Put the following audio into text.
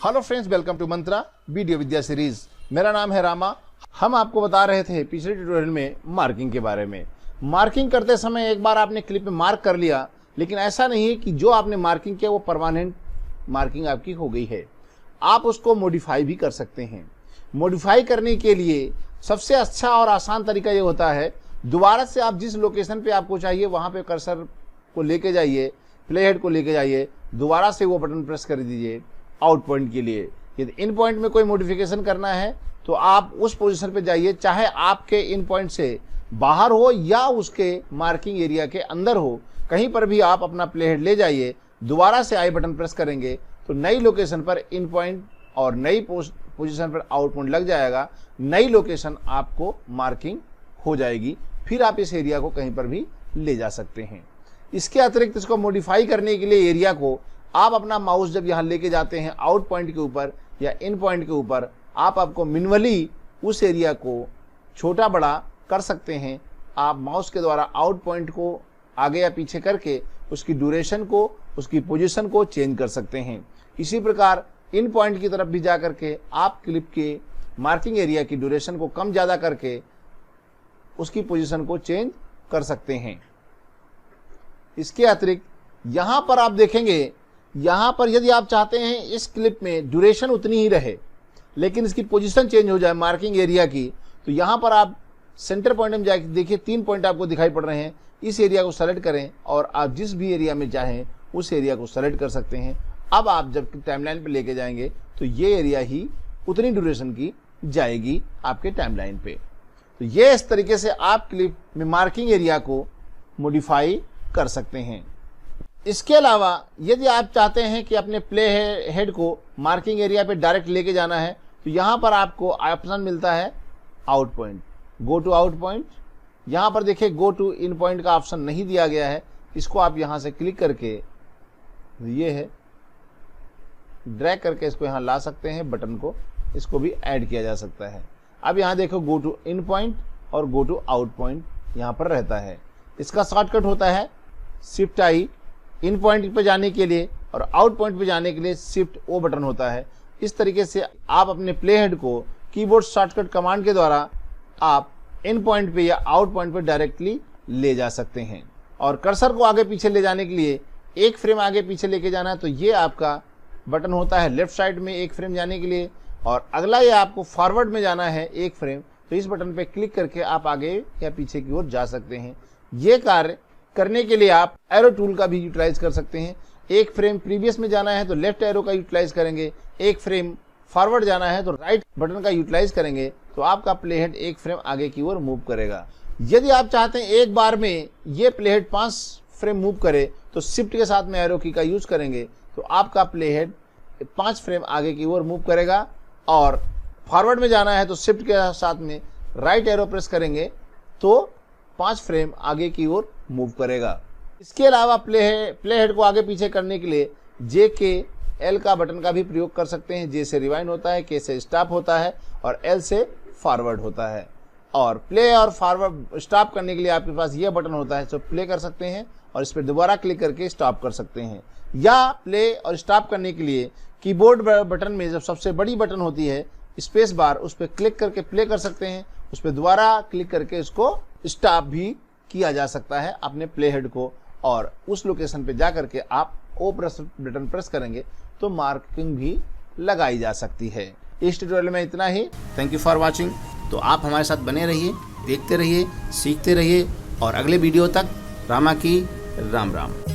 Hello friends, welcome to Mantra video Vidya series. मेरा नाम है रामा। हम आपको बता रहे थे पिछले ट्यूटोरियल में मार्किंग के बारे में। मार्किंग करते समय एक बार आपने क्लिप में मार्क कर लिया, लेकिन ऐसा नहीं है कि जो आपने मार्किंग किया वो परमानेंट मार्किंग आपकी हो गई है। आप उसको मॉडिफाई भी कर सकते हैं। मॉडिफाई करने के लिए सबसे अच्छा और आसान तरीका ये होता है, दोबारा से आप जिस लोकेशन पे आपको चाहिए वहाँ पे कर्सर को लेके जाइए, प्ले हेड को लेके जाइए, दोबारा से वो बटन प्रेस कर दीजिए आउट पॉइंट के लिए। यदि इन पॉइंट में कोई मॉडिफिकेशन करना है तो आप उस पोजीशन पे जाइए, चाहे आपके इन पॉइंट से बाहर हो या उसके मार्किंग एरिया के अंदर हो, कहीं पर भी आप अपना प्ले हेड ले जाइए, दोबारा से आई बटन प्रेस करेंगे तो नई लोकेशन पर इन पॉइंट और नई पोजीशन पर आउट पॉइंट लग जाएगा। नई लोकेशन आपको मार्किंग हो जाएगी, फिर आप इस एरिया को कहीं पर भी ले जा सकते हैं। इसके अतिरिक्त इसको मॉडिफाई करने के लिए एरिया को आप अपना माउस जब यहाँ लेके जाते हैं आउट पॉइंट के ऊपर या इन पॉइंट के ऊपर, आपको मैन्युअली उस एरिया को छोटा बड़ा कर सकते हैं। आप माउस के द्वारा आउट पॉइंट को आगे या पीछे करके उसकी ड्यूरेशन को, उसकी पोजीशन को चेंज कर सकते हैं। इसी प्रकार इन पॉइंट की तरफ भी जा करके आप क्लिप के मार्किंग एरिया की ड्यूरेशन को कम ज़्यादा करके उसकी पोजीशन को चेंज कर सकते हैं। इसके अतिरिक्त यहाँ पर आप देखेंगे, यहाँ पर यदि आप चाहते हैं इस क्लिप में ड्यूरेशन उतनी ही रहे लेकिन इसकी पोजीशन चेंज हो जाए मार्किंग एरिया की, तो यहाँ पर आप सेंटर पॉइंट में जाके देखिए 3 पॉइंट आपको दिखाई पड़ रहे हैं। इस एरिया को सेलेक्ट करें और आप जिस भी एरिया में चाहें उस एरिया को सेलेक्ट कर सकते हैं। अब आप जब टाइमलाइन पे लेके जाएंगे तो ये एरिया ही उतनी ड्यूरेशन की जाएगी आपके टाइमलाइन पे। तो ये इस तरीके से आप क्लिप में मार्किंग एरिया को मॉडिफाई कर सकते हैं। इसके अलावा यदि आप चाहते हैं कि अपने प्ले हेड को मार्किंग एरिया पे डायरेक्ट लेके जाना है तो यहाँ पर आपको ऑप्शन मिलता है out point, go to out point. यहाँ पर देखिए गो टू इन पॉइंट का ऑप्शन नहीं दिया गया है, इसको आप यहाँ से क्लिक करके ये है ड्रैग करके इसको यहाँ ला सकते हैं। बटन को इसको भी ऐड किया जा सकता है। अब यहाँ देखो गो टू इन पॉइंट और गो टू आउट पॉइंट यहाँ पर रहता है। इसका शॉर्टकट होता है शिफ्ट आई इन पॉइंट पे जाने के लिए और आउट पॉइंट पे जाने के लिए शिफ्ट ओ बटन होता है। इस तरीके से आप अपने प्ले हेड को कीबोर्ड शॉर्टकट कमांड के द्वारा आप इन पॉइंट पे या आउट पॉइंट पे डायरेक्टली ले जा सकते हैं। और कर्सर को आगे पीछे ले जाने के लिए एक फ्रेम आगे पीछे लेके जाना है तो ये आपका बटन होता है लेफ्ट साइड में एक फ्रेम जाने के लिए, और अगला ये आपको फॉरवर्ड में जाना है एक फ्रेम, तो इस बटन पे क्लिक करके आप आगे या पीछे की ओर जा सकते हैं। ये कार्य करने के लिए आप एरो टूल का भी यूटिलाइज कर सकते हैं। एक फ्रेम प्रीवियस में जाना है तो लेफ्ट एरो का यूटिलाइज करेंगे, एक फ्रेम फॉरवर्ड जाना है तो राइट बटन का यूटिलाइज करेंगे, तो आपका प्ले हेड एक फ्रेम आगे की ओर मूव करेगा। यदि आप चाहते हैं एक बार में ये प्ले हेड 5 फ्रेम मूव करे तो शिफ्ट के साथ में एरो की का यूज करेंगे तो आपका प्ले हेड 5 फ्रेम आगे की ओर मूव करेगा। और फॉरवर्ड में जाना है तो शिफ्ट के साथ में राइट एरो प्रेस करेंगे तो 5 फ्रेम आगे की ओर मूव करेगा। इसके अलावा प्ले हेड को आगे पीछे करने के लिए जे के एल का बटन का भी प्रयोग कर सकते हैं। जे से रिवाइंड होता है, के से स्टॉप होता है और एल से फॉरवर्ड होता है। और प्ले और फॉरवर्ड स्टॉप करने के लिए आपके पास यह बटन होता है, तो प्ले कर सकते हैं और इस पर दोबारा क्लिक करके स्टॉप कर सकते हैं। या प्ले और स्टॉप करने के लिए कीबोर्ड बटन में जब सबसे बड़ी बटन होती है स्पेस बार, उस पर क्लिक करके प्ले कर सकते हैं, उस पर दोबारा क्लिक करके इसको स्टॉप भी किया जा सकता है अपने प्ले हेड को, और उस लोकेशन पे जा करके आप ओ प्रेस बटन प्रेस करेंगे तो मार्किंग भी लगाई जा सकती है। इस ट्यूटोरियल में इतना ही। Thank you for watching. तो आप हमारे साथ बने रहिए, देखते रहिए, सीखते रहिए और अगले वीडियो तक रामा की राम राम।